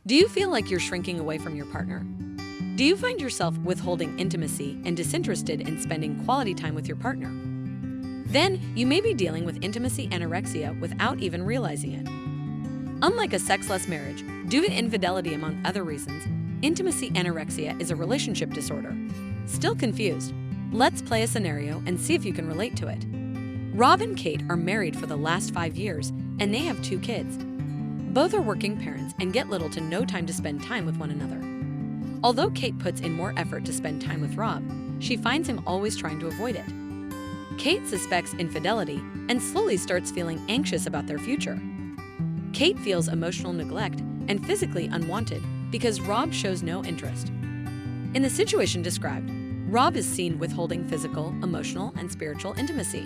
Do you feel like you're shrinking away from your partner? Do you find yourself withholding intimacy and disinterested in spending quality time with your partner? Then you may be dealing with intimacy anorexia without even realizing it. Unlike a sexless marriage, due to infidelity among other reasons, intimacy anorexia is a relationship disorder. Still confused? Let's play a scenario and see if you can relate to it. Rob and Kate are married for the last 5 years, and they have 2 kids. Both are working parents and get little to no time to spend time with one another. Although Kate puts in more effort to spend time with Rob, she finds him always trying to avoid it. Kate suspects infidelity and slowly starts feeling anxious about their future. Kate feels emotional neglect and physically unwanted because Rob shows no interest. In the situation described, Rob is seen withholding physical, emotional, and spiritual intimacy.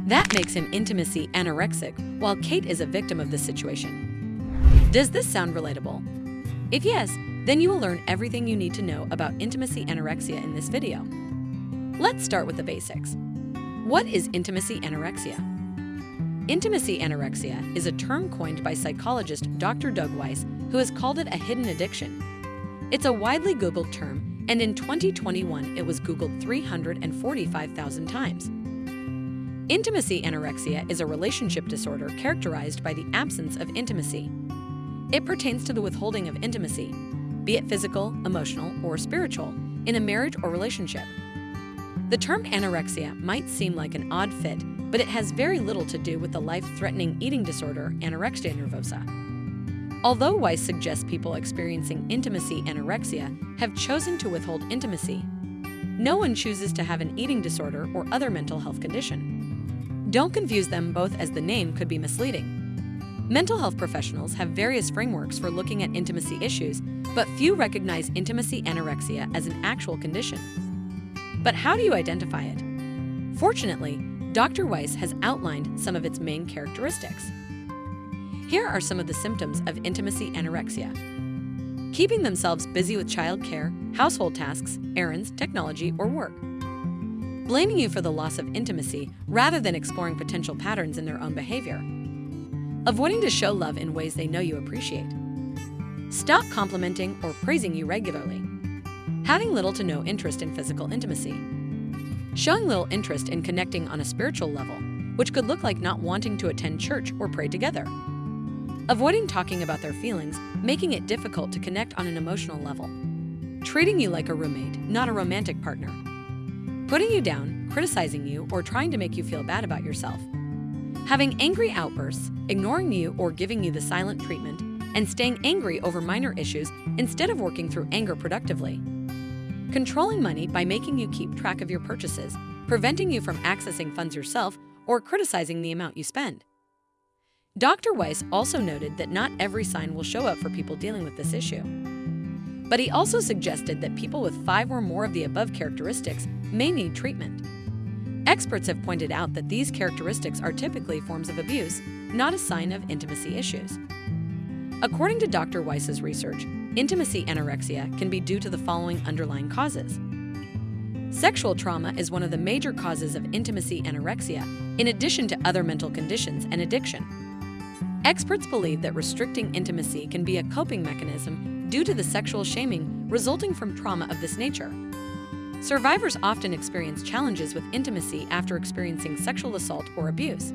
That makes him intimacy anorexic, while Kate is a victim of this situation. Does this sound relatable? If yes, then you will learn everything you need to know about intimacy anorexia in this video. Let's start with the basics. What is intimacy anorexia? Intimacy anorexia is a term coined by psychologist Dr. Doug Weiss, who has called it a hidden addiction. It's a widely Googled term, and in 2021 it was Googled 345,000 times. Intimacy anorexia is a relationship disorder characterized by the absence of intimacy. It pertains to the withholding of intimacy, be it physical, emotional, or spiritual, in a marriage or relationship. The term anorexia might seem like an odd fit, but it has very little to do with the life-threatening eating disorder anorexia nervosa. Although Weiss suggests people experiencing intimacy anorexia have chosen to withhold intimacy, no one chooses to have an eating disorder or other mental health condition. Don't confuse them both, as the name could be misleading. Mental health professionals have various frameworks for looking at intimacy issues, but few recognize intimacy anorexia as an actual condition. But how do you identify it? Fortunately, Dr. Weiss has outlined some of its main characteristics. Here are some of the symptoms of intimacy anorexia: keeping themselves busy with childcare, household tasks, errands, technology, or work. Blaming you for the loss of intimacy rather than exploring potential patterns in their own behavior. Avoiding to show love in ways they know you appreciate. Stop complimenting or praising you regularly. Having little to no interest in physical intimacy. Showing little interest in connecting on a spiritual level, which could look like not wanting to attend church or pray together. Avoiding talking about their feelings, making it difficult to connect on an emotional level. Treating you like a roommate, not a romantic partner. Putting you down, criticizing you, or trying to make you feel bad about yourself. Having angry outbursts, ignoring you or giving you the silent treatment, and staying angry over minor issues instead of working through anger productively. Controlling money by making you keep track of your purchases, preventing you from accessing funds yourself, or criticizing the amount you spend. Dr. Weiss also noted that not every sign will show up for people dealing with this issue. But he also suggested that people with 5 or more of the above characteristics may need treatment. Experts have pointed out that these characteristics are typically forms of abuse, not a sign of intimacy issues. According to Dr. Weiss's research, intimacy anorexia can be due to the following underlying causes. Sexual trauma is one of the major causes of intimacy anorexia, in addition to other mental conditions and addiction. Experts believe that restricting intimacy can be a coping mechanism due to the sexual shaming resulting from trauma of this nature. Survivors often experience challenges with intimacy after experiencing sexual assault or abuse,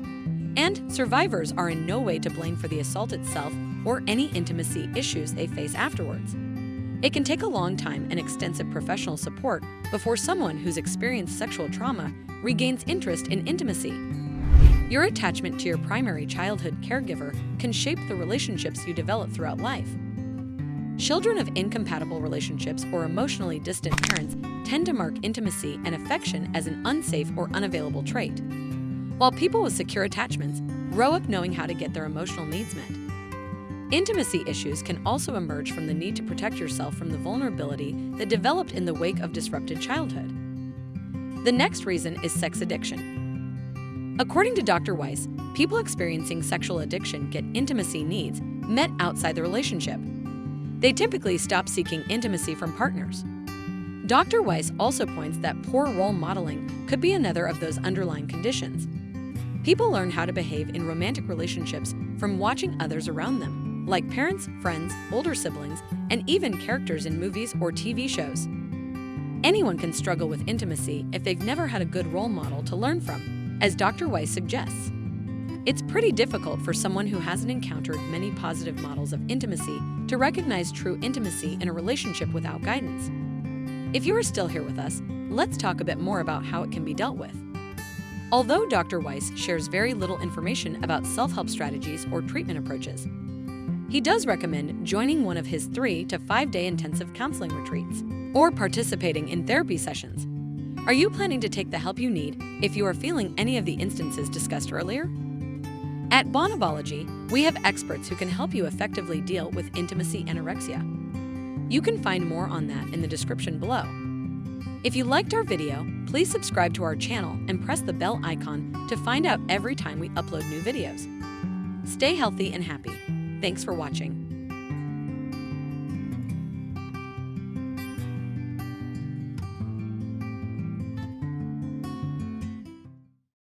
and survivors are in no way to blame for the assault itself or any intimacy issues they face afterwards. It can take a long time and extensive professional support before someone who's experienced sexual trauma regains interest in intimacy. Your attachment to your primary childhood caregiver can shape the relationships you develop throughout life. Children of incompatible relationships or emotionally distant parents tend to mark intimacy and affection as an unsafe or unavailable trait, while people with secure attachments grow up knowing how to get their emotional needs met. Intimacy issues can also emerge from the need to protect yourself from the vulnerability that developed in the wake of disrupted childhood. The next reason is sex addiction. According to Dr. Weiss, people experiencing sexual addiction get intimacy needs met outside the relationship. They typically stop seeking intimacy from partners. Dr. Weiss also points that poor role modeling could be another of those underlying conditions. People learn how to behave in romantic relationships from watching others around them, like parents, friends, older siblings, and even characters in movies or TV shows. Anyone can struggle with intimacy if they've never had a good role model to learn from, as Dr. Weiss suggests. It's pretty difficult for someone who hasn't encountered many positive models of intimacy to recognize true intimacy in a relationship without guidance. If you are still here with us, let's talk a bit more about how it can be dealt with. Although Dr. Weiss shares very little information about self-help strategies or treatment approaches, he does recommend joining one of his 3 to 5 day intensive counseling retreats or participating in therapy sessions. Are you planning to take the help you need if you are feeling any of the instances discussed earlier? At Bonobology, we have experts who can help you effectively deal with intimacy anorexia. You can find more on that in the description below. If you liked our video, please subscribe to our channel and press the bell icon to find out every time we upload new videos. Stay healthy and happy. Thanks for watching.